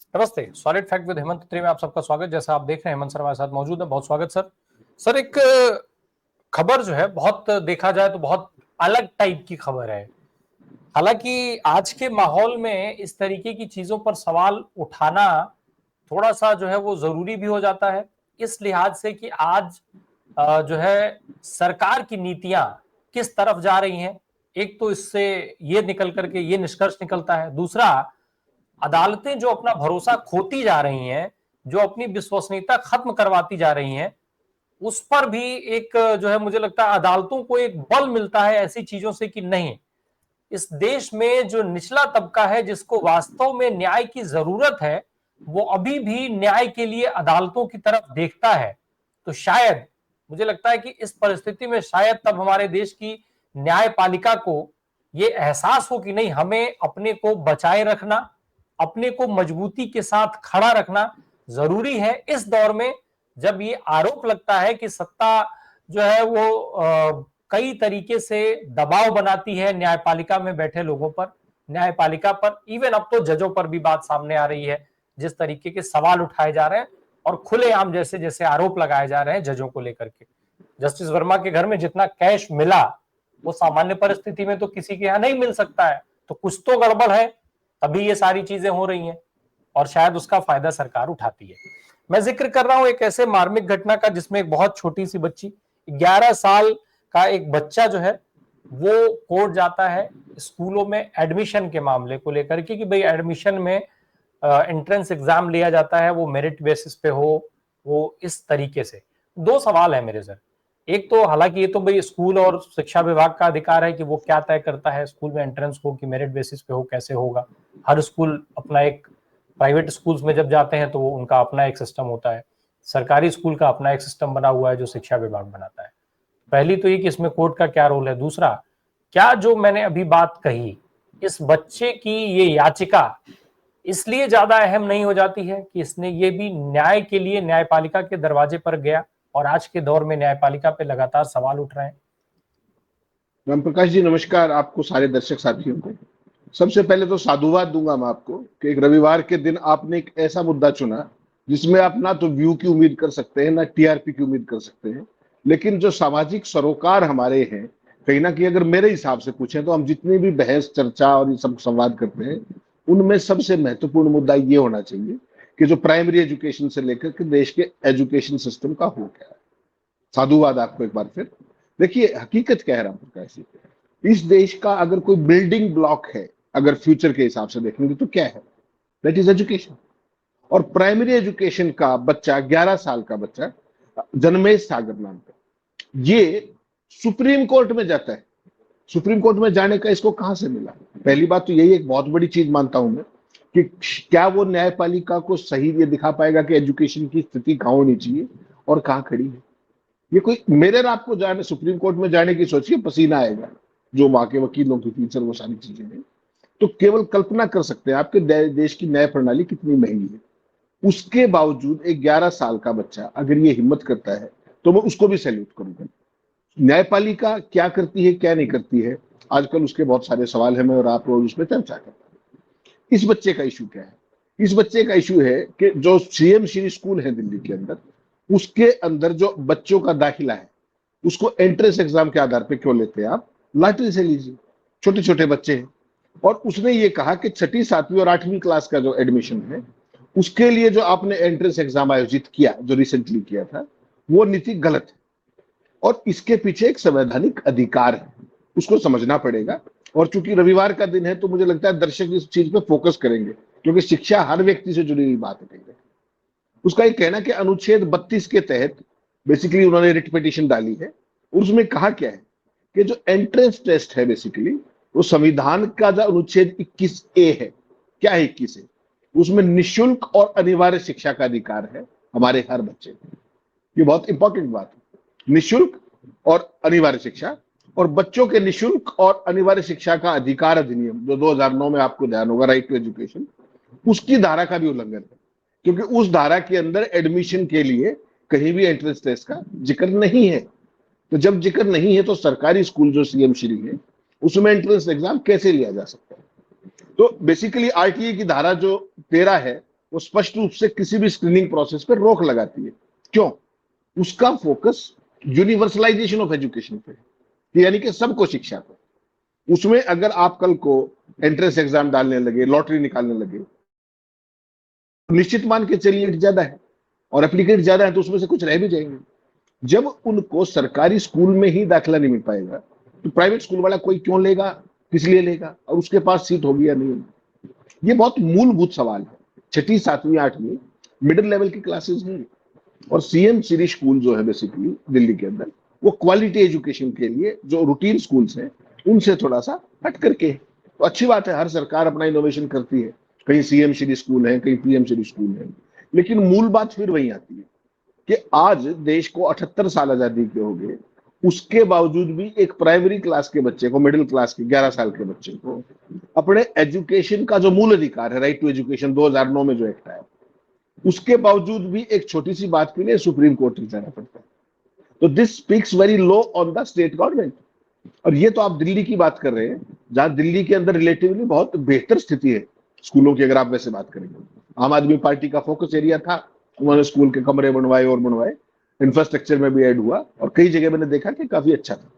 नमस्ते। Solid fact with Hemant त्रे में आप सबका स्वागत। जैसा आप देख रहे हैं हेमंत सर हमारे साथ मौजूद है। बहुत स्वागत सर। सर एक खबर जो है बहुत देखा जाए तो बहुत अलग टाइप की खबर है। हालांकि आज के माहौल में इस तरीके की चीजों पर सवाल उठाना थोड़ा सा जो है वो जरूरी भी हो जाता है, इस लिहाज से कि आज जो है सरकार की नीतियां किस तरफ जा रही हैं। एक तो इससे ये निकल करके ये निष्कर्ष निकलता है, दूसरा अदालतें जो अपना भरोसा खोती जा रही हैं, जो अपनी विश्वसनीयता खत्म करवाती जा रही हैं, उस पर भी एक जो है मुझे लगता है अदालतों को एक बल मिलता है ऐसी चीजों से कि नहीं, इस देश में जो निचला तबका है जिसको वास्तव में न्याय की जरूरत है, वो अभी भी न्याय के लिए अदालतों की तरफ देखता है। तो शायद मुझे लगता है कि इस परिस्थिति में शायद तब हमारे देश की न्यायपालिका को ये एहसास हो कि नहीं, हमें अपने को बचाए रखना, अपने को मजबूती के साथ खड़ा रखना जरूरी है इस दौर में, जब ये आरोप लगता है कि सत्ता जो है वो कई तरीके से दबाव बनाती है न्यायपालिका में बैठे लोगों पर, न्यायपालिका पर, इवन अब तो जजों पर भी बात सामने आ रही है। जिस तरीके के सवाल उठाए जा रहे हैं और खुलेआम जैसे जैसे आरोप लगाए जा रहे हैं जजों को लेकर के। जस्टिस वर्मा के घर में जितना कैश मिला वो सामान्य परिस्थिति में तो किसी के यहां नहीं मिल सकता है, तो कुछ तो गड़बड़ है, तभी ये सारी चीजें हो रही हैं और शायद उसका फायदा सरकार उठाती है। मैं जिक्र कर रहा हूं एक ऐसे मार्मिक घटना का जिसमें एक बहुत छोटी सी बच्ची, 11 साल का एक बच्चा जो है वो कोर्ट जाता है स्कूलों में एडमिशन के मामले को लेकर के कि भाई एडमिशन में एंट्रेंस एग्जाम लिया जाता है, वो मेरिट बेसिस पे हो, वो इस तरीके से। दो सवाल है मेरे सर। एक तो हालांकि ये तो भाई स्कूल और शिक्षा विभाग का अधिकार है कि वो क्या तय करता है स्कूल में एंट्रेंस हो कि मेरिट बेसिस पे हो, कैसे होगा। हर स्कूल अपना एक, प्राइवेट स्कूल्स में जब जाते हैं तो वो उनका अपना एक सिस्टम होता है, सरकारी स्कूल का अपना एक सिस्टम बना हुआ है जो शिक्षा विभाग बनाता है। पहली तो ये कि इसमें कोर्ट का क्या रोल है, दूसरा क्या जो मैंने अभी बात कही, इस बच्चे की ये याचिका इसलिए ज्यादा अहम नहीं हो जाती है कि इसने ये भी न्याय के लिए न्यायपालिका के दरवाजे पर गया और आज के दौर में न्यायपालिका पे लगातार सवाल उठ रहे हैं। राम प्रकाश जी नमस्कार, आपको सारे दर्शक साथियों को सबसे पहले तो साधुवाद दूंगा मैं आपको कि एक रविवार के दिन आपने एक ऐसा मुद्दा चुना जिसमें आप ना तो व्यू की उम्मीद कर सकते हैं ना टीआरपी की उम्मीद कर सकते हैं, लेकिन जो सामाजिक सरोकार हमारे हैं, कहीं ना कहीं अगर मेरे हिसाब से पूछें तो हम जितनी भी बहस चर्चा और ये सब संवाद करते हैं उनमें सबसे महत्वपूर्ण मुद्दा ये होना चाहिए कि जो प्राइमरी एजुकेशन से लेकर के देश के एजुकेशन सिस्टम का हो क्या है। साधुवाद आपको एक बार फिर। देखिए हकीकत कह रहा हूं प्रकाश जी, इस देश का अगर कोई बिल्डिंग ब्लॉक है, अगर फ्यूचर के हिसाब से देखेंगे तो क्या है, दैट इज एजुकेशन। और प्राइमरी एजुकेशन का बच्चा, 11 साल का बच्चा, जन्मेश सागर नाम का, ये सुप्रीम कोर्ट में जाता है। सुप्रीम कोर्ट में जाने का इसको कहां से मिला? पहली बात तो यही एक बहुत बड़ी चीज मानता हूं मैं कि क्या वो न्यायपालिका को सही ये दिखा पाएगा कि एजुकेशन की स्थिति कहां होनी चाहिए और कहां खड़ी है। ये कोई मेरे और आपको जाने सुप्रीम कोर्ट में जाने की सोचिए, पसीना आएगा, जो वहां के वकीलों की फीचर वो सारी चीजें हैं। तो केवल कल्पना कर सकते हैं आपके देश की न्याय प्रणाली कितनी महंगी है। उसके बावजूद एक 11 साल का बच्चा अगर ये हिम्मत करता है तो मैं उसको भी सैल्यूट करूंगा। न्यायपालिका क्या करती है क्या नहीं करती है, आजकल उसके बहुत सारे सवाल हैं, मैं और आप रोज उस पर चर्चा करते हैं। इस बच्चे का इशू क्या है? इस बच्चे का इशू है कि जो सीएम श्री स्कूल है दिल्ली के अंदर, उसके अंदर जो बच्चों का दाखिला है उसको एंट्रेंस एग्जाम के आधार पे क्यों लेते हैं आप? लॉटरी से लीजिए, छोटे छोटे बच्चे हैं। और उसने ये कहा कि छठी, सातवीं और आठवीं क्लास का जो एडमिशन है उसके लिए जो आपने एंट्रेंस एग्जाम आयोजित किया, जो रिसेंटली किया था, वो नीति गलत है और इसके पीछे एक संवैधानिक अधिकार है, उसको समझना पड़ेगा। और चूंकि रविवार का दिन है तो मुझे लगता है दर्शक इस चीज पे फोकस करेंगे, क्योंकि शिक्षा हर व्यक्ति से जुड़ी हुई बात है। उसका एक कहना कि अनुच्छेद 32 के तहत बेसिकली उन्होंने रिट पिटीशन डाली है और उसमें कहा क्या है कि जो एंट्रेंस टेस्ट है बेसिकली वो संविधान का जो अनुच्छेद 21A है, क्या है 21A, उसमें निशुल्क और अनिवार्य शिक्षा का अधिकार है हमारे हर बच्चे को। ये बहुत इंपॉर्टेंट बात है, निशुल्क और अनिवार्य शिक्षा। और बच्चों के निशुल्क और अनिवार्य शिक्षा का अधिकार अधिनियम जो 2009 में आपको ध्यान होगा, राइट टू एजुकेशन, उसकी धारा का भी उल्लंघन है, क्योंकि उस धारा के अंदर एडमिशन के लिए कहीं भी एंट्रेंस टेस्ट का जिक्र नहीं है। तो जब जिक्र नहीं है तो सरकारी स्कूल जो सीएम श्री है उसमें एंट्रेंस एग्जाम कैसे लिया जा सकता है? तो बेसिकली आरटीए की धारा जो 13 है वो स्पष्ट रूप से किसी भी स्क्रीनिंग प्रोसेस पर रोक लगाती है। क्यों? उसका फोकस यूनिवर्सलाइजेशन ऑफ एजुकेशन पे है, यानी कि सबको शिक्षा पे। उसमें अगर आप कल को एंट्रेंस एग्जाम डालने लगे, लॉटरी निकालने लगे, निश्चित मान के चलिए ज्यादा है और एप्लीकेट ज्यादा है तो उसमें से कुछ रह भी जाएंगे। जब उनको सरकारी स्कूल में ही दाखिला नहीं मिल पाएगा तो प्राइवेट स्कूल वाला कोई क्यों लेगा, किस लिए लेगा, और उसके पास सीट होगी या नहीं होगी? ये बहुत मूलभूत सवाल है। छठी, सातवीं, आठवीं मिडिल लेवल की क्लासेस हैं और सीएम सिटी स्कूल जो है बेसिकली दिल्ली के अंदर, वो क्वालिटी एजुकेशन के लिए जो रूटीन स्कूल्स हैं उनसे थोड़ा सा हट करके है। तो अच्छी बात है, हर सरकार अपना इनोवेशन करती है, कहीं सीएम सिटी स्कूल है, कहीं पीएम सिटी स्कूल है, लेकिन मूल बात फिर वही आती है कि आज देश को 78 साल आजादी के हो गए, उसके बावजूद भी एक प्राइमरी क्लास के बच्चे को, मिडिल क्लास के 11 साल के बच्चे को अपने एजुकेशन का जो मूल अधिकार है, राइट टू एजुकेशन 2009 में जो एक्ट आया, उसके बावजूद भी एक छोटी सी बात के लिए सुप्रीम कोर्ट में जाना पड़ता है। तो this speaks very low on the state government. और ये तो आप दिल्ली की बात कर रहे हैं, जहां दिल्ली के अंदर रिलेटिवली बहुत बेहतर स्थिति है स्कूलों की, अगर आप वैसे बात करेंगे। आम आदमी पार्टी का फोकस एरिया था, उन्होंने स्कूल के कमरे बनवाए और बनवाए, इंफ्रास्ट्रक्चर में भी ऐड हुआ और कई जगह मैंने देखा कि काफी अच्छा था।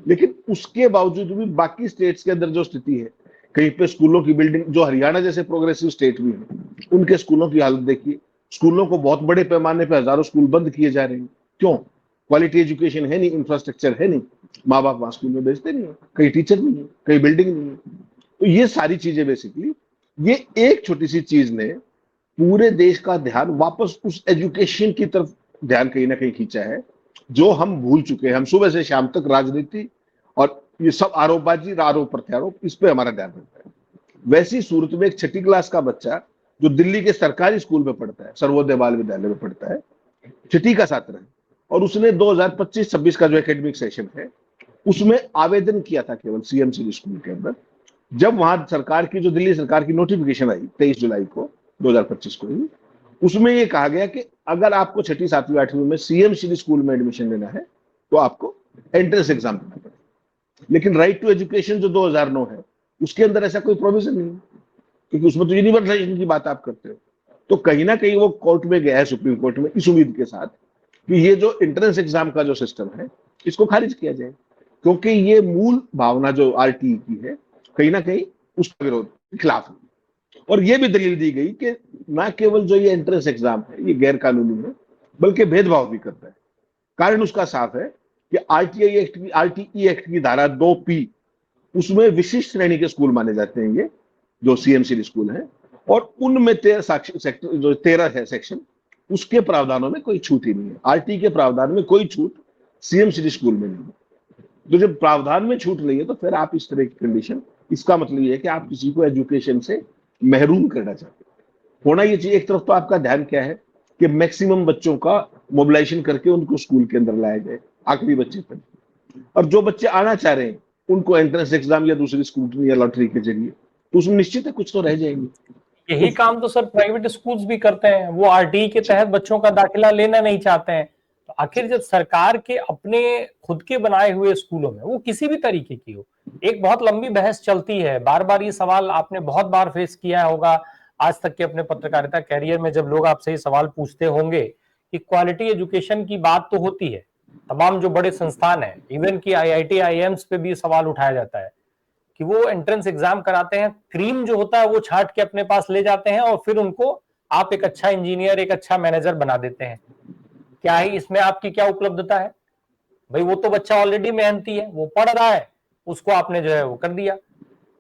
लेकिन उसके बावजूद भी बाकी स्टेट्स के अंदर जो स्थिति है, कहीं पे स्कूलों की बिल्डिंग, जो हरियाणा जैसे प्रोग्रेसिव स्टेट भी है, उनके स्कूलों की हालत देखिए। स्कूलों को बहुत बड़े पैमाने पर हजारों स्कूल बंद किए जा रहे हैं। क्यों? क्वालिटी एजुकेशन है नहीं, इंफ्रास्ट्रक्चर है नहीं, माँ बाप वहां स्कूल में भेजते नहीं है, कहीं टीचर नहीं है, कहीं बिल्डिंग नहीं है। तो ये सारी चीजें बेसिकली, ये एक छोटी सी चीज ने पूरे देश का ध्यान वापस उस एजुकेशन की तरफ ध्यान कहीं ना कहीं खींचा है, जो हम भूल चुके हैं। हम सुबह से शाम तक राजनीति और ये सब आरोपबाजी, आरोप प्रत्यारोप, इस पे हमारा ध्यान रहता है। वैसी सूरत में एक छठी क्लास का बच्चा जो दिल्ली के सरकारी स्कूल में पढ़ता है, सर्वोदय बाल विद्यालय में पढ़ता है, छठी का छात्र है, और उसने 2025-26 का जो एकेडमिक सेशन है उसमें आवेदन किया था केवल सीएम सिटी स्कूल के अंदर। जब वहां सरकार की, जो दिल्ली सरकार की नोटिफिकेशन आई 23 जुलाई को 2025 को ही, उसमें ये कहा गया कि अगर आपको छठी, सातवीं, आठवीं में सीएम सिटी स्कूल में एडमिशन लेना है तो आपको एंट्रेंस एग्जाम देना पड़ेगा। लेकिन राइट टू एजुकेशन जो 2009 है, उसके अंदर ऐसा कोई प्रोविजन नहीं, क्योंकि उसमें तो यूनिवर्सलाइजेशन की बात आप करते हो। तो कहीं ना कहीं वो कोर्ट में गया है, सुप्रीम कोर्ट में, इस उम्मीद के साथ कि ये जो एंट्रेंस एग्जाम का जो सिस्टम है इसको खारिज किया जाए, क्योंकि ये मूल भावना जो आरटीई की है कहीं ना कहीं उसका विरोध खिलाफ है। और ये भी दलील दी गई कि ना केवल जो ये एंट्रेंस एग्जाम है ये गैर कानूनी है, बल्कि भेदभाव भी करता है। कारण उसका साफ है कि आरटीई एक्ट की धारा 2P, उसमें विशिष्ट श्रेणी के स्कूल माने जाते हैं ये जो सीएमसी स्कूल है, और उनमें 13 है सेक्शन, उसके प्रावधानों में कोई छूट ही नहीं है। आरटी के प्रावधान में कोई छूट सीएम सिटी स्कूल में नहीं है। तो जब प्रावधान में छूट नहीं है तो फिर आप इस तरह की कंडीशन, इसका मतलब ये है कि आप किसी को एजुकेशन से महरूम करना चाहते हैं। होना ये चाहिए, एक तरफ तो आपका ध्यान क्या है कि मैक्सिमम बच्चों का मोबिलाइजेशन करके उनको स्कूल के अंदर लाया जाए, आखिरी बच्चे तक, और जो बच्चे आना चाह रहे हैं उनको एंट्रेंस एग्जाम या दूसरी स्कूटनी या लॉटरी के जरिए, तो उसमें निश्चित है कुछ तो रह जाएंगे। यही काम तो सर प्राइवेट स्कूल्स भी करते हैं, वो आरटीई के तहत बच्चों का दाखिला लेना नहीं चाहते हैं। तो आखिर जब सरकार के अपने खुद के बनाए हुए स्कूलों में, वो किसी भी तरीके की हो, एक बहुत लंबी बहस चलती है, बार बार ये सवाल आपने बहुत बार फेस किया होगा आज तक के अपने पत्रकारिता कैरियर में, जब लोग आपसे ये सवाल पूछते होंगे कि क्वालिटी एजुकेशन की बात तो होती है, तमाम जो बड़े संस्थान है, इवन की आईआईटी आईएम्स पे भी सवाल उठाया जाता है कि वो एंट्रेंस एग्जाम कराते हैं, क्रीम जो होता है वो छाट के अपने पास ले जाते हैं और फिर उनको आप एक अच्छा इंजीनियर, एक अच्छा मैनेजर बना देते हैं। क्या ही इसमें आपकी क्या उपलब्धता है भाई? वो तो बच्चा ऑलरेडी मेहनती है, वो पढ़ रहा है, उसको आपने जो है वो कर दिया।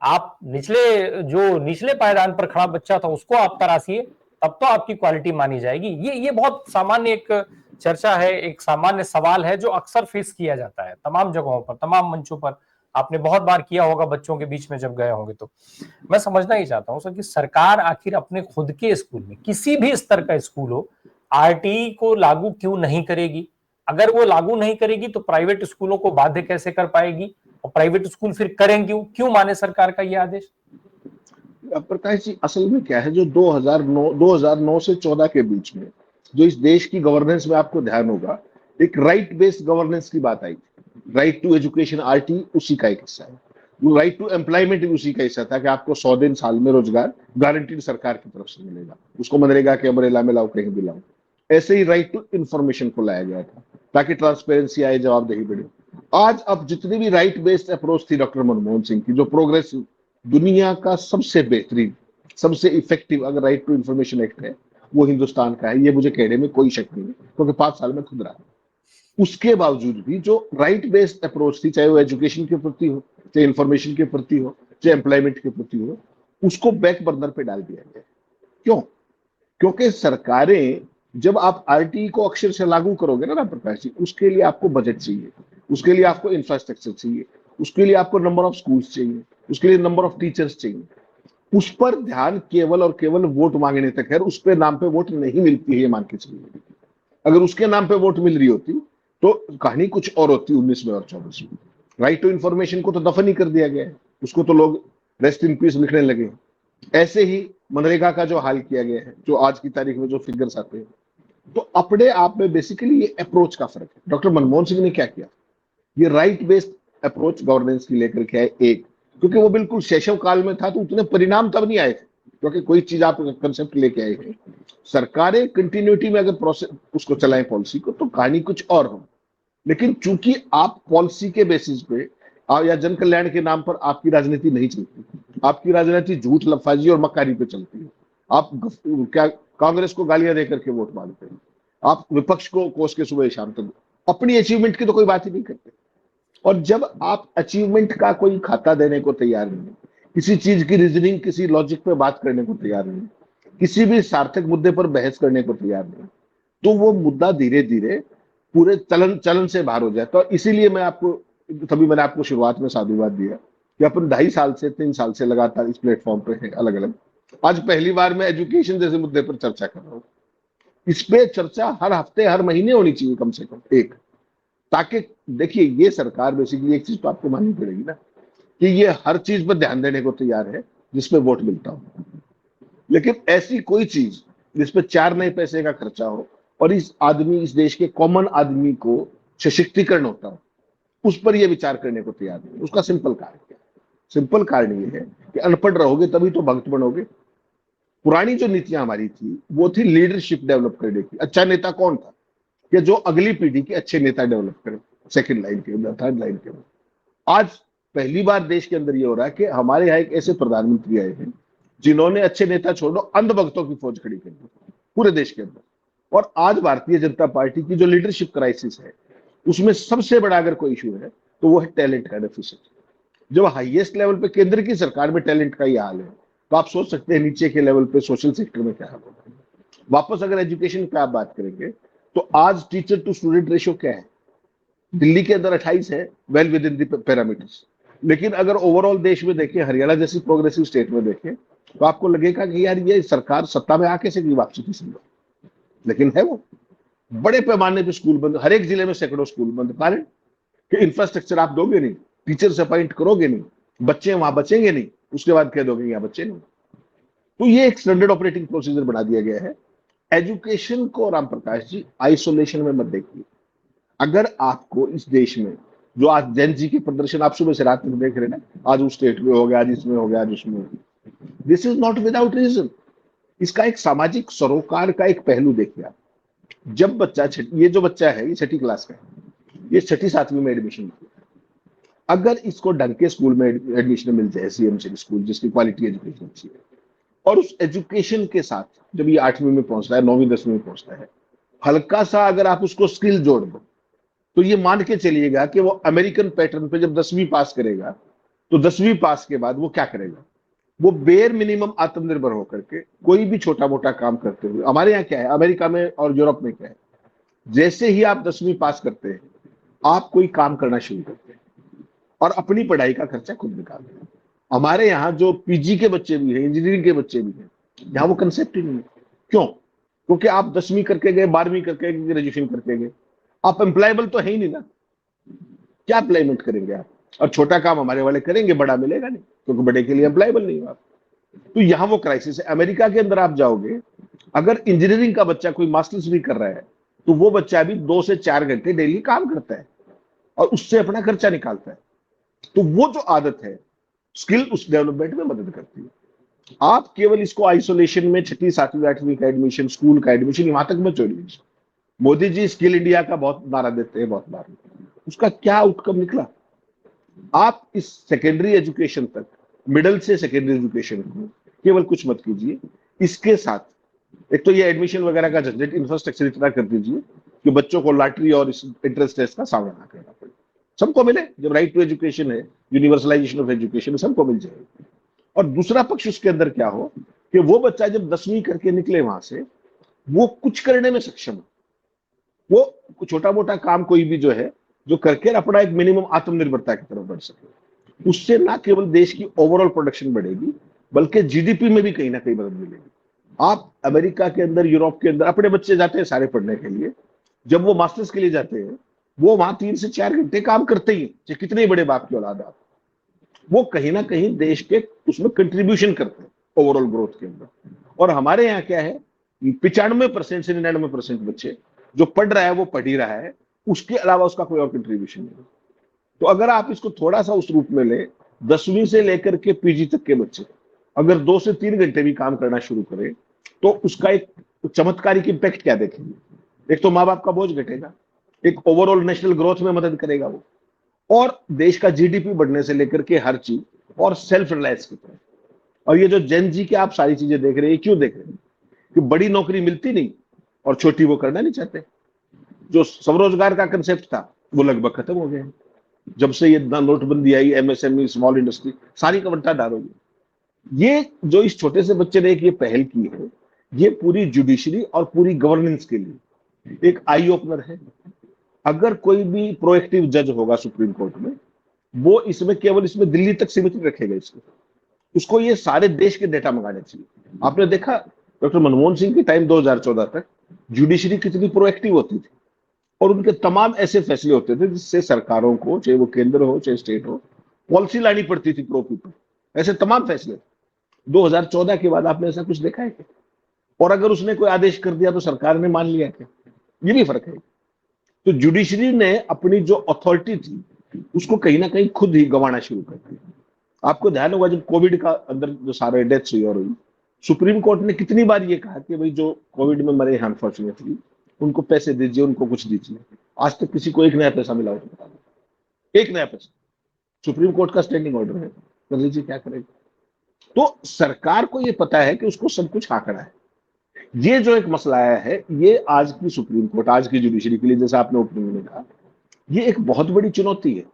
आप निचले पायदान पर खड़ा बच्चा था उसको आप तराशिए, तब तो आपकी क्वालिटी मानी जाएगी। ये बहुत सामान्य एक चर्चा है, एक सामान्य सवाल है जो अक्सर फेस किया जाता है तमाम जगहों पर, तमाम मंचों पर। आपने बहुत बार किया होगा बच्चों के बीच में जब गए होंगे। तो मैं समझना ही चाहता हूं सर कि सरकार आखिर अपने खुद के स्कूल में, किसी भी स्तर का स्कूल हो, आरटीई को लागू क्यों नहीं करेगी? अगर वो लागू नहीं करेगी तो प्राइवेट स्कूलों को बाध्य कैसे कर पाएगी? और प्राइवेट स्कूल फिर करें क्यों माने सरकार का ये आदेश? प्रकाश जी, असल में क्या है, जो 2009 से 14 के बीच में जो इस देश की गवर्नेंस में आपको ध्यान होगा, एक राइट बेस्ड गवर्नेंस की बात आई, राइट टू एजुकेशन, आरटी उसी का एक हिस्सा है। वो राइट टू एम्प्लॉयमेंट भी उसी का हिस्सा था कि आपको 100 दिन साल में रोजगार गारंटीड सरकार की तरफ से मिलेगा, उसको मनरेगा के अमरेला में लाओ, कहीं भी लाओ। ऐसे ही राइट टू इंफॉर्मेशन को लाया गया था ताकि ट्रांसपेरेंसी आए, जवाबदेही बढ़े। आज अब जितनी भी राइट बेस्ड अप्रोच थी डॉक्टर मनमोहन सिंह की, जो प्रोग्रेसिव, दुनिया का सबसे बेहतरीन, सबसे इफेक्टिव अगर राइट टू इंफॉर्मेशन एक्ट है, वो हिंदुस्तान का है, ये मुझे कहने में कोई शक नहीं है, क्योंकि 5 साल में खुद रहा। उसके बावजूद भी जो राइट बेस्ड अप्रोच थी, चाहे वो एजुकेशन के प्रति हो, चाहे इंफॉर्मेशन के प्रति हो, चाहे एम्प्लॉयमेंट के प्रति हो, उसको बैक बर्नर पे डाल दिया गया। क्यों? क्योंकि सरकारें, जब आप आरटीई को अक्षर से लागू करोगे ना राम प्रकाश जी, उसके लिए आपको बजट चाहिए, उसके लिए आपको इंफ्रास्ट्रक्चर चाहिए, उसके लिए आपको नंबर ऑफ स्कूल्स चाहिए, उसके लिए नंबर ऑफ टीचर्स चाहिए। उस पर ध्यान केवल और केवल वोट मांगने तक है, उस पे नाम पे वोट नहीं मिलती है, ये मान के चलिए। अगर उसके नाम पे वोट मिल रही होती तो कहानी कुछ और होती 19 में और 24 में। राइट टू इंफॉर्मेशन को तो दफन ही कर दिया गया है, उसको तो लोग रेस्ट इन पीस लिखने लगे। ऐसे ही मनरेगा का जो हाल किया गया है, जो आज की तारीख में जो फिगर्स आते हैं, तो अपने आप में बेसिकली ये अप्रोच का फर्क है। डॉक्टर मनमोहन सिंह ने क्या किया, ये राइट बेस्ड अप्रोच गवर्नेंस की लेकर के आए, एक क्योंकि वो बिल्कुल शैशव काल में था, तो उतने परिणाम तब नहीं आए थे, क्योंकि कोई चीज आप कंसेप्ट लेके आए हैं, सरकारें कंटिन्यूटी में अगर प्रोसेस उसको चलाएं पॉलिसी को, तो कहानी कुछ और हो। लेकिन चूंकि आप पॉलिसी के बेसिस पे या जन कल्याण के नाम पर आपकी राजनीति नहीं चलती, आपकी राजनीति झूठ, लफाजी और मक्कारी पे चलती है। आप क्या कांग्रेस को गालियां देकर के वोट मांगते हैं, आप विपक्ष को कोस के सुबह शाम तक, अपनी अचीवमेंट की तो कोई बात ही नहीं करते। और जब आप अचीवमेंट का कोई खाता देने को तैयार नहीं, किसी चीज की रीजनिंग, किसी लॉजिक पे बात करने को तैयार नहीं, किसी भी सार्थक मुद्दे पर बहस करने को तैयार नहीं, तो वो मुद्दा धीरे धीरे पूरे चलन से बाहर हो जाता है। तो इसीलिए मैं आपको, तभी मैंने आपको शुरुआत में साधुवाद दिया कि अपन 2.5 साल से 3 साल से लगातार इस प्लेटफॉर्म पे है अलग अलग। आज पहली बार मैं एजुकेशन जैसे मुद्दे पर चर्चा कर रहा हूँ। इस पे चर्चा हर हफ्ते, हर महीने होनी चाहिए कम से कम एक, ताकि देखिए ये सरकार बेसिकली एक चीज तो आपको माननी पड़ेगी ना, कि ये हर चीज पर ध्यान देने को तैयार है जिसपे वोट मिलता हो, लेकिन ऐसी कोई चीज जिसपे 4 नए पैसे का खर्चा हो और इस देश के कॉमन आदमी को सशक्तिकरण होता हो, उस पर यह विचार करने को तैयार नहीं। उसका सिंपल कारण क्या है? सिंपल कारण ये है कि अनपढ़ रहोगे तभी तो भक्त बनोगे। पुरानी जो नीतियां हमारी थी वो थी लीडरशिप डेवलप करने की। अच्छा नेता कौन था, कि जो अगली पीढ़ी के अच्छे नेता डेवलप करे, सेकंड लाइन के अंदर, थर्ड लाइन के अंदर। आज पहली बार देश के अंदर ये हो रहा है कि हमारे यहाँ एक ऐसे प्रधानमंत्री आए हैं जिन्होंने अच्छे नेता छोड़ो अंधभक्तों की फौज खड़ी कर दी पूरे देश के अंदर। और आज भारतीय जनता पार्टी की जो लीडरशिप क्राइसिस है, उसमें सबसे बड़ा अगर कोई इशू है तो वो है टैलेंट का डेफिसिट। जब हाईएस्ट लेवल पे केंद्र की सरकार में टैलेंट का ही हाल है, तो आप सोच सकते हैं नीचे के लेवल पे सोशल सेक्टर में क्या हाल होगा। वापस अगर एजुकेशन पे आप बात करेंगे, तो आज टीचर टू स्टूडेंट रेशियो क्या है? दिल्ली के अंदर 28 है, well with in the parameters. लेकिन अगर ओवरऑल देश में देखें, हरियाणा जैसी प्रोग्रेसिव स्टेट में देखें, तो आपको लगेगा कि यार ये सरकार सत्ता में आके से वापसी की संभव, लेकिन है वो बड़े पैमाने पे स्कूल बंद, हर एक जिले में सैकड़ों स्कूल बंद। कारण कि इंफ्रास्ट्रक्चर आप दोगे नहीं, टीचर्स अपॉइंट करोगे नहीं, बच्चे वहां बचेंगे नहीं, उसके बाद कह दोगे यहाँ बच्चे नहीं। तो ये एक स्टैंडर्ड ऑपरेटिंग प्रोसीजर बना दिया गया है। एजुकेशन को राम प्रकाश जी आइसोलेशन में मत देखिए। अगर आपको इस देश में जो आज जेन जी के प्रदर्शन आप सुबह से रात तक देख रहे हैं ना, आज उस स्टेट में हो गया, आज इसमें हो गया, आज उसमें, this is not without reason. इसका एक सामाजिक सरोकार का एक पहलू देखिए आप। जब बच्चा, ये जो बच्चा है ये 6ठी क्लास का है, ये 6ठी 7वीं में एडमिशन किया, अगर इसको ढंग के स्कूल में एडमिशन मिल जाए, सीएमसी स्कूल जिसकी क्वालिटी एजुकेशन अच्छी है, और उस एजुकेशन के साथ जब ये 8वीं में पहुंचता है, 9वीं 10वीं में पहुंचता है, हल्का सा अगर आप उसको स्किल जोड़ दो, तो ये मान के चलिएगा कि वो अमेरिकन पैटर्न पे जब 10वीं पास करेगा, तो 10वीं पास के बाद वो क्या करेगा, वो बेयर मिनिमम आत्मनिर्भर होकर के कोई भी छोटा मोटा काम करते हुए। हमारे यहाँ क्या है, अमेरिका में और यूरोप में क्या है, जैसे ही आप 10वीं पास करते हैं, आप कोई काम करना शुरू करते हैं और अपनी पढ़ाई का खर्चा खुद निकालते हैं। हमारे यहाँ जो पीजी के बच्चे भी हैं, इंजीनियरिंग के बच्चे भी हैं, यहाँ वो कंसेप्ट ही नहीं है। क्यों? क्योंकि आप 10वीं करके गए, 12वीं करके गए, ग्रेजुएशन करके गए, आप एम्प्लॉयबल तो है ही नहीं ना, क्या एम्प्लॉयमेंट करेंगे आप? और छोटा काम हमारे वाले करेंगे, बड़ा मिलेगा नहीं, क्योंकि बड़े के लिए एम्प्लॉयबल नहीं हो आप। तो यहाँ वो क्राइसिस है। अमेरिका के अंदर आप जाओगे, अगर इंजीनियरिंग का बच्चा कोई मास्टर्स भी कर रहा है, तो वो बच्चा भी 2 से 4 घंटे डेली काम करता है और उससे अपना खर्चा निकालता है। तो वो जो आदत है स्किल उस डेवलपमेंट में मदद करती है। आप केवल इसको आइसोलेशन में 6वीं 7वीं 8वीं का एडमिशन, स्कूल का एडमिशन वहां तक मत छोड़िए। मोदी जी स्किल इंडिया का बहुत नारा देते हैं, बहुत बार, उसका क्या आउटकम निकला? आप इस सेकेंडरी एजुकेशन तक, मिडिल से सेकेंडरी एजुकेशन को केवल कुछ मत कीजिए, इसके साथ एक तो ये एडमिशन वगैरह का झंझट, इंफ्रास्ट्रक्चर इतना कर दीजिए कि बच्चों को लॉटरी और इंटरेस्ट टेस्ट का सामना ना करना पड़े। सबको मिले, जब राइट टू एजुकेशन है, यूनिवर्सलाइजेशन ऑफ एजुकेशन, सबको मिल जाएगी। और दूसरा पक्ष उसके अंदर क्या हो कि वो बच्चा जब 10वीं करके निकले वहां से, वो कुछ करने में सक्षम हो, वो छोटा मोटा काम कोई भी जो है जो करके अपना एक मिनिमम आत्मनिर्भरता की तरफ बढ़ सके। उससे ना केवल देश की ओवरऑल प्रोडक्शन बढ़ेगी, बल्कि जीडीपी में भी कहीं ना कहीं मदद मिलेगी। आप अमेरिका के अंदर, यूरोप के अंदर अपने बच्चे जाते हैं सारे पढ़ने के लिए, जब वो मास्टर्स के लिए जाते हैं, वो वहां 3 से 4 घंटे काम करते ही, चाहे कितने ही बड़े बाप की औलाद आप, वो कहीं ना कहीं देश के उसमें कंट्रीब्यूशन करते हैं ओवरऑल ग्रोथ के अंदर। और हमारे यहाँ क्या है, 95% से 99% बच्चे जो पढ़ रहा है वो पढ़ ही रहा है, उसके अलावा उसका कोई और कंट्रीब्यूशन नहीं। तो अगर आप इसको थोड़ा सा उस रूप में ले, 10वीं से लेकर के पीजी तक के बच्चे अगर 2 से 3 घंटे भी काम करना शुरू करें, तो उसका एक चमत्कारिक इंपैक्ट क्या देखेंगे? एक तो माँ बाप का बोझ घटेगा, एक ओवरऑल नेशनल ग्रोथ में मदद करेगा वो, और देश का जीडीपी बढ़ने से लेकर के हर चीज, और सेल्फ रिलायंस की तरफ। और ये जो जेन जी के आप सारी चीजें देख रहे हैं, क्यों देख रहे हैं? कि बड़ी नौकरी मिलती नहीं और छोटी वो करना नहीं चाहते। जो स्वरोजगार का कंसेप्ट था वो लगभग खत्म हो गया। जब से ये नोटबंदी आई, एमएसएमई, स्मॉल इंडस्ट्री, सारी का बंटा डाल हो गया। ये जो इस छोटे से बच्चे ने एक ये पहल की है, ये पूरी जुडिशरी और पूरी गवर्नेंस के लिए एक आई ओपनर है। अगर कोई भी प्रोएक्टिव जज होगा सुप्रीम कोर्ट में, वो इसमें केवल इसमें दिल्ली तक सीमित रखेगा इसको, उसको ये सारे देश के डेटा मंगाने चाहिए। आपने देखा डॉक्टर मनमोहन सिंह के टाइम 2014 तक जुडिशरी कितनी प्रोएक्टिव होती थी, और उनके तमाम ऐसे फैसले होते थे जिससे सरकारों को, चाहे वो केंद्र हो चाहे स्टेट हो, पॉलिसी लानी पड़ती थी प्रो पीपल। ऐसे तमाम फैसले 2014 के बाद आपने ऐसा कुछ देखा है क्या? और अगर उसने कोई आदेश कर दिया तो सरकार ने मान लिया क्या? ये भी फर्क है। तो जुडिशरी ने अपनी जो अथॉरिटी थी उसको कहीं ना कहीं खुद ही गंवाना शुरू कर दिया। आपको ध्यान होगा जब कोविड का अंदर जो सारे डेथ्स हुई और हुई, सुप्रीम कोर्ट ने कितनी बार ये कहा कि भाई जो कोविड में मरे हैं अनफॉर्चुनेटली, उनको पैसे दीजिए, उनको कुछ दीजिए। आज तक किसी को एक नया पैसा मिला हो तो बता दो, एक नया पैसा। सुप्रीम कोर्ट का स्टैंडिंग ऑर्डर है, कर लीजिए, क्या करेगा। तो सरकार को ये पता है कि उसको सब कुछ आंकड़ा है। ये जो एक मसला आया है, ये आज की सुप्रीम कोर्ट, आज की जुडिशरी के लिए, जैसा आपने ओपनिंग में कहा, ये एक बहुत बड़ी चुनौती है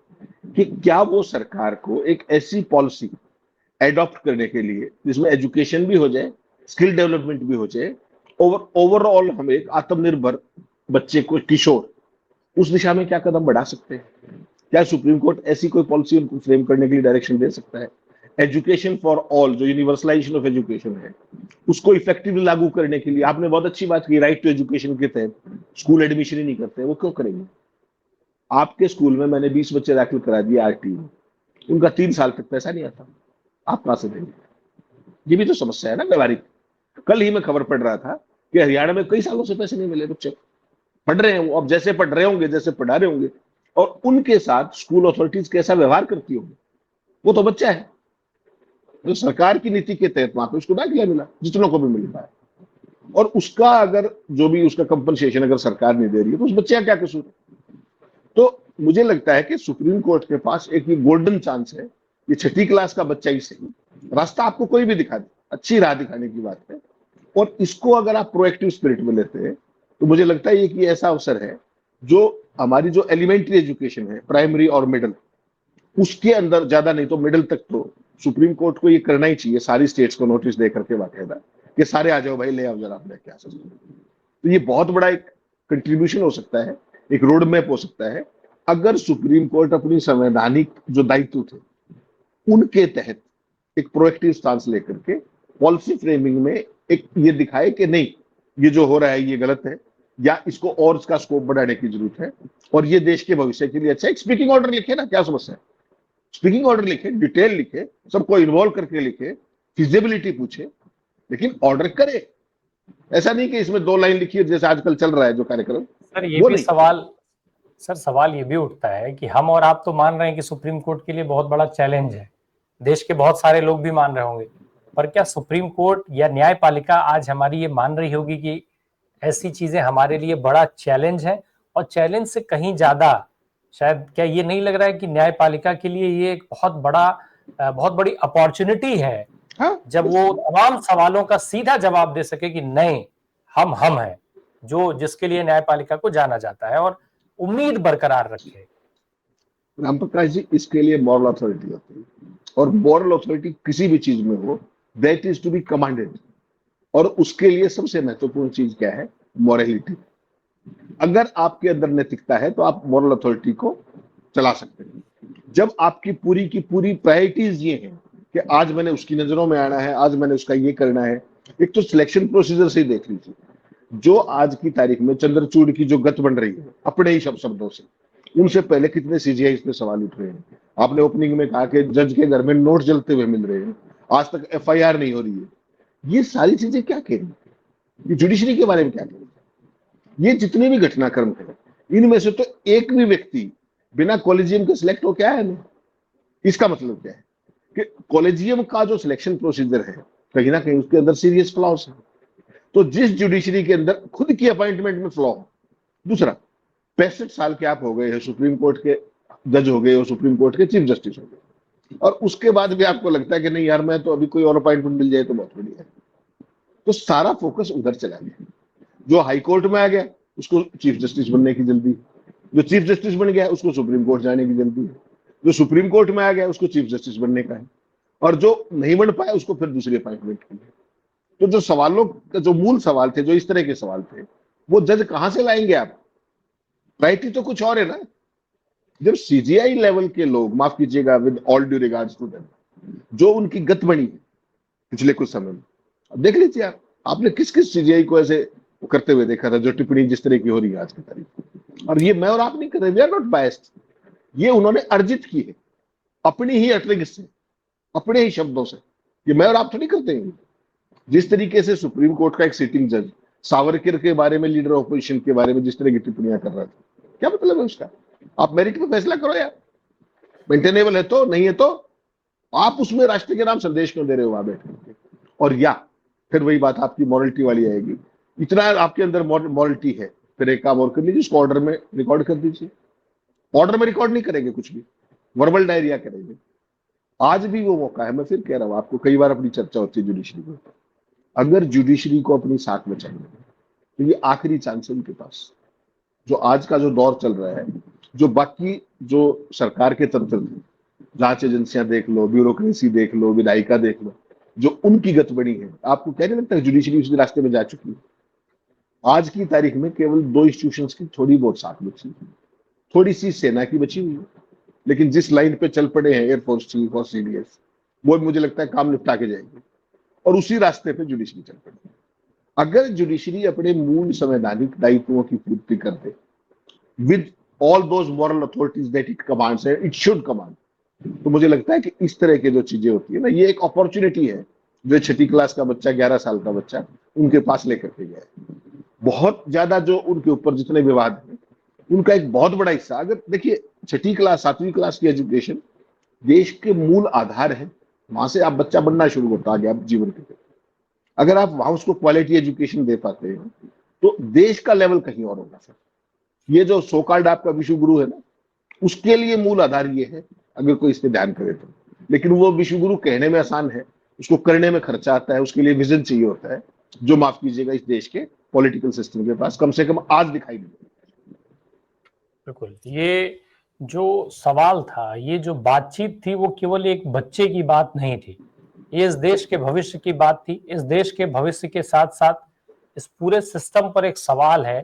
कि क्या वो सरकार को एक ऐसी पॉलिसी एडॉप्ट करने के लिए जिसमें एजुकेशन भी हो जाए, स्किल डेवलपमेंट भी हो जाए, ओवरऑल हम एक आत्मनिर्भर बच्चे को, किशोर, उस दिशा में क्या कदम बढ़ा सकते हैं? क्या सुप्रीम कोर्ट ऐसी कोई पॉलिसी उनको फ्रेम करने के लिए डायरेक्शन दे सकता है? एजुकेशन फॉर ऑल, जो यूनिवर्सलाइजेशन ऑफ एजुकेशन है, उसको इफेक्टिवली लागू करने के लिए आपने बहुत अच्छी बात की, राइट टू एजुकेशन के तहत स्कूल एडमिशन ही नहीं करते, वो क्यों करेंगे? आपके स्कूल में मैंने 20 बच्चे दाखिल करा दिए आरटी में, उनका 3 साल तक पैसा नहीं आता, आप कहां से देंगे? ये भी तो समस्या है ना व्यवहारिक। कल ही मैं खबर पढ़ रहा था कि हरियाणा में कई सालों से पैसे नहीं मिले, बच्चे पढ़ रहे हैं, वो अब जैसे पढ़ रहे होंगे, जैसे पढ़ा रहे होंगे, और उनके साथ स्कूल अथॉरिटीज कैसा व्यवहार करती होंगी, वो तो बच्चा है। तो सरकार की नीति के तहत वहां पे उसको दाखिला मिला, जितनों को भी मिल पाया, और उसका अगर जो भी उसका कंपनसेशन अगर सरकार नहीं दे रही है तो उस बच्चे का क्या कसूर है? तो मुझे लगता है कि सुप्रीम कोर्ट के पास एक ये गोल्डन चांस है, ये 6ठी क्लास का बच्चा ही सही, रास्ता आपको कोई भी दिखा दे, अच्छी राह दिखाने की बात है, और इसको अगर आप प्रोएक्टिव स्पिरिट में लेते हैं तो मुझे लगता है ये कि ऐसा अवसर है जो हमारी जो एलिमेंट्री एजुकेशन है, प्राइमरी और मिडिल, उसके अंदर ज्यादा नहीं तो मिडिल तक तो सुप्रीम कोर्ट को ये करना ही चाहिए, सारी स्टेट्स को नोटिस दे करके बाकायदा कि सारे आ जाओ भाई, ले आओ जरा आप लेके आ सकते। तो ये बहुत बड़ा एक कंट्रीब्यूशन हो सकता है, एक रोड मैप हो सकता है, अगर सुप्रीम कोर्ट अपनी संवैधानिक जो दायित्व थे उनके तहत एक प्रोएक्टिव स्टांस लेकर के पॉलिसी फ्रेमिंग में एक ये दिखाए कि नहीं, ये जो हो रहा है ये गलत है, या इसको और इसका स्कोप बढ़ाने की जरूरत है, और ये देश के भविष्य के लिए अच्छा है। एक स्पीकिंग ऑर्डर लिखे ना, क्या समस्या है? स्पीकिंग ऑर्डर लिखे, डिटेल लिखे, सबको इन्वॉल्व करके लिखे, फिजिबिलिटी पूछे, लेकिन ऑर्डर करे। ऐसा नहीं कि इसमें 2 लाइन लिखी है जैसे आजकल चल रहा है जो कार्यक्रम। सर ये भी सवाल ये भी उठता है कि हम और आप तो मान रहे हैं कि सुप्रीम कोर्ट के लिए बहुत बड़ा चैलेंज है, देश के बहुत सारे लोग भी मान रहे होंगे, पर क्या सुप्रीम कोर्ट या न्यायपालिका आज हमारी ये मान रही होगी कि ऐसी चीजें हमारे लिए बड़ा चैलेंज है? और चैलेंज से कहीं ज्यादा शायद क्या ये नहीं लग रहा है कि न्यायपालिका के लिए ये एक बहुत बड़ी अपॉर्चुनिटी है, हाँ, जब वो तमाम सवालों का सीधा जवाब दे सके कि नहीं, हम हैं, जो जिसके लिए न्यायपालिका को जाना जाता है, और उम्मीद बरकरार रखे। राम प्रकाश जी, इसके लिए मॉरल अथॉरिटी होती है, और मॉरल अथॉरिटी किसी भी चीज में हो, that is to be commanded. और उसके लिए सबसे महत्वपूर्ण चीज क्या है? मॉरलिटी। अगर आपके अंदर नैतिकता है तो आप मॉरल अथॉरिटी को चला सकते हैं। जब आपकी पूरी की पूरी प्रायोरिटीज ये हैं कि आज मैंने उसकी नजरों में आना है, आज मैंने उसका ये करना है। एक तो सिलेक्शन प्रोसीजर से ही देख लीजिए, जो आज की तारीख में चंद्रचूड़ की जो गत बन रही है अपने ही शब्दों से, उनसे पहले कितने सीजीआई पे सवाल उठ रहे हैं। आपने ओपनिंग में कहा कि जज के घर में नोट जलते हुए मिल रहे हैं, आज तक एफआईआर नहीं हो रही है। ये सारी चीजें क्या कह रही है? ये जुडिशरी के बारे में क्या कह रही है? ये जितने भी घटनाक्रम है, इनमें से तो एक भी व्यक्ति बिना कॉलेजियम के सिलेक्ट हो क्या है नहीं। इसका मतलब क्या है कि कॉलेजियम का जो सिलेक्शन प्रोसीजर है, कहीं ना कहीं उसके अंदर सीरियस फ्लॉज है। तो जिस जुडिशरी के अंदर खुद की अपॉइंटमेंट में फ्लॉ हो। दूसरा, 65 साल के आप हो गए हैं, सुप्रीम कोर्ट के जज हो गए और सुप्रीम कोर्ट के चीफ जस्टिस हो गए, और उसके बाद भी आपको लगता है कि नहीं यार, मैं तो अभी कोई और अपॉइंटमेंट मिल जाए तो बहुत बढ़िया है। तो सारा फोकस उधर चला गया। जो हाई कोर्ट में आ गया उसको चीफ जस्टिस बनने की जल्दी, जो चीफ जस्टिस बन गया उसको सुप्रीम कोर्ट जाने की जल्दी है, जो सुप्रीम कोर्ट में आ गया उसको चीफ जस्टिस बनने का है, और जो नहीं बन पाया उसको फिर दूसरी अपॉइंटमेंट की है। तो जो सवालों का जो मूल सवाल थे, जो इस तरह के सवाल थे, वो जज कहां से लाएंगे आप? राइटी तो कुछ और है ना। जब सीजीआई लेवल के लोग, माफ कीजिएगा with all due regards to them, जो उनकी गत बनी है पिछले कुछ समय में, अब देख लीजिए आप, आपने किस किस सीजीआई को ऐसे करते हुए देखा था, जो टिप्पणी जिस तरह की हो रही है आज की तारीख। और ये मैं और आप नहीं कर रहे, वी आर नॉट बायस्ड। ये उन्होंने अर्जित की है अपनी ही अटरिंग से, अपने ही शब्दों से। ये मैं और आप थोड़ी करते हैं। जिस तरीके से सुप्रीम कोर्ट का एक सिटिंग जज सावरकर के बारे में, लीडर ऑपोजिशन के बारे में जिस तरह की टिप्पणियां कर रहा था, क्या मतलब है उसका? आप मेरिट पे फैसला करो यार, मेंटेनेबल है तो, नहीं है तो आप उसमें राष्ट्र के नाम संदेश क्यों दे रहे हो वहां बैठ करके? और या फिर वही बात आपकी मॉरलिटी वाली आएगी। इतना आपके अंदर मॉरलिटी है, फिर एक काम और कर लीजिए, उसको ऑर्डर में रिकॉर्ड कर दीजिए। ऑर्डर में रिकॉर्ड नहीं करेंगे कुछ भी, वर्बल डायरिया करेंगे। आज भी वो मौका है। मैं फिर कह रहा हूं आपको, कई बार अपनी चर्चा होती है जुडिशरी में, अगर जुडिशरी को अपनी साख में चाहिए तो ये आखिरी चांस है उनके पास। जो आज का जो दौर चल रहा है, जो बाकी जो सरकार के तंत्र थे, जांच एजेंसियां देख लो, ब्यूरोक्रेसी देख लो, विधायिका देख लो, जो उनकी गत बनी है, आपको क्या नहीं लगता जुडिशरी उसी रास्ते में जा चुकी है? आज की तारीख में केवल 2 इंस्टीट्यूशंस की थोड़ी बहुत साख बची है, थोड़ी सी सेना की बची हुई है, लेकिन जिस लाइन पे चल पड़े हैं एयरफोर्स चीफ और सीडीएस, वो मुझे लगता है काम निपटा के जाएंगे, और उसी रास्ते पे जुडिशरी चल पड़ेगी। अगर जुडिशरी अपने मूल संवैधानिक दायित्वों की पूर्ति कर दे with all those moral authorities that it commands, it should command, तो मुझे लगता है कि इस तरह की जो चीजें होती है ना, ये एक अपॉर्चुनिटी है जो 6ठी क्लास का बच्चा, 11 साल का बच्चा उनके पास लेकर के गया है। बहुत ज्यादा जो उनके ऊपर जितने विवाद हैं, उनका एक बहुत बड़ा हिस्सा, अगर देखिए 6ठी क्लास 7वीं क्लास की एजुकेशन देश के मूल आधार है। वहां से आप बच्चा बनना शुरू होता है आप जीवन के। अगर आप वहां उसको क्वालिटी एजुकेशन दे पाते हैं तो देश का लेवल कहीं और होगा सर। ये जो सो कॉल्ड आपका विश्व गुरु है ना, उसके लिए मूल आधार ये है, अगर कोई इस पे ध्यान करे तो। लेकिन वो विश्व गुरु कहने में आसान है, उसको करने में खर्चा आता है, उसके लिए विजन चाहिए होता है, जो माफ कीजिएगा इस देश के पॉलिटिकल सिस्टम के पास कम से कम आज दिखाई नहीं देता। बिल्कुल, ये जो सवाल था, ये जो बातचीत थी, वो केवल एक बच्चे की बात नहीं थी, ये इस देश के भविष्य की बात थी। इस देश के भविष्य के साथ साथ इस पूरे सिस्टम पर एक सवाल है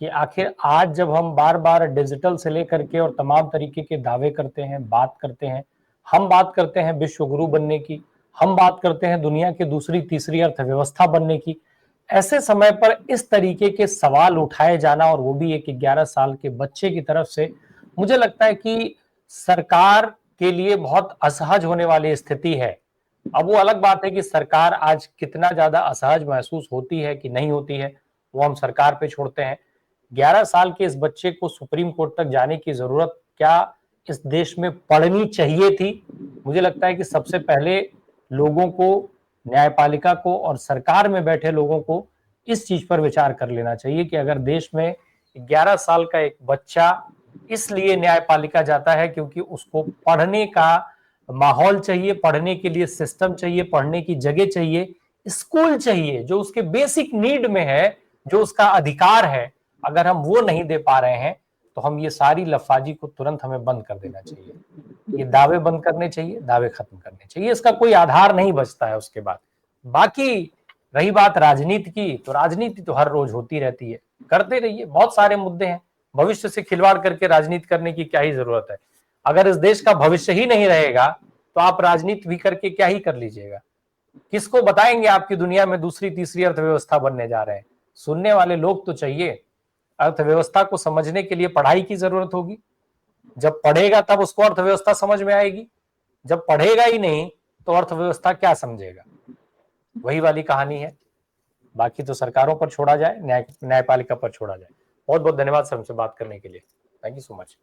कि आखिर आज जब हम बार बार डिजिटल से लेकर के और तमाम तरीके के दावे करते हैं, बात करते हैं, हम बात करते हैं विश्व गुरु बनने की, हम बात करते हैं दुनिया की दूसरी तीसरी अर्थव्यवस्था बनने की, ऐसे समय पर इस तरीके के सवाल उठाए जाना, और वो भी एक 11 साल के बच्चे की तरफ से, मुझे लगता है कि सरकार के लिए बहुत असहज होने वाली स्थिति है। अब वो अलग बात है कि सरकार आज कितना ज्यादा असहज महसूस होती है कि नहीं होती है, वो हम सरकार पे छोड़ते हैं। 11 साल के इस बच्चे को सुप्रीम कोर्ट तक जाने की जरूरत क्या इस देश में पढ़नी चाहिए थी। मुझे लगता है कि सबसे पहले लोगों को, न्यायपालिका को और सरकार में बैठे लोगों को इस चीज पर विचार कर लेना चाहिए कि अगर देश में 11 साल का एक बच्चा इसलिए न्यायपालिका जाता है क्योंकि उसको पढ़ने का माहौल चाहिए, पढ़ने के लिए सिस्टम चाहिए, पढ़ने की जगह चाहिए, स्कूल चाहिए जो उसके बेसिक नीड में है, जो उसका अधिकार है, अगर हम वो नहीं दे पा रहे हैं तो हम ये सारी लफाजी को तुरंत हमें बंद कर देना चाहिए। ये दावे बंद करने चाहिए, दावे खत्म करने चाहिए, इसका कोई आधार नहीं बचता है उसके बाद। बाकी रही बात राजनीति की, तो राजनीति तो हर रोज होती रहती है, करते रहिए, बहुत सारे मुद्दे हैं, भविष्य से खिलवाड़ करके राजनीति करने की क्या ही जरूरत है। अगर इस देश का भविष्य ही नहीं रहेगा तो आप राजनीति भी करके क्या ही कर लीजिएगा। किसको बताएंगे आपकी दुनिया में दूसरी तीसरी अर्थव्यवस्था बनने जा रहे हैं? सुनने वाले लोग तो चाहिए। अर्थव्यवस्था को समझने के लिए पढ़ाई की जरूरत होगी, जब पढ़ेगा तब उसको अर्थव्यवस्था समझ में आएगी, जब पढ़ेगा ही नहीं तो अर्थव्यवस्था क्या समझेगा? वही वाली कहानी है। बाकी तो सरकारों पर छोड़ा जाए, न्यायपालिका पर छोड़ा जाए। बहुत बहुत धन्यवाद सर हमसे बात करने के लिए। Thank you so much.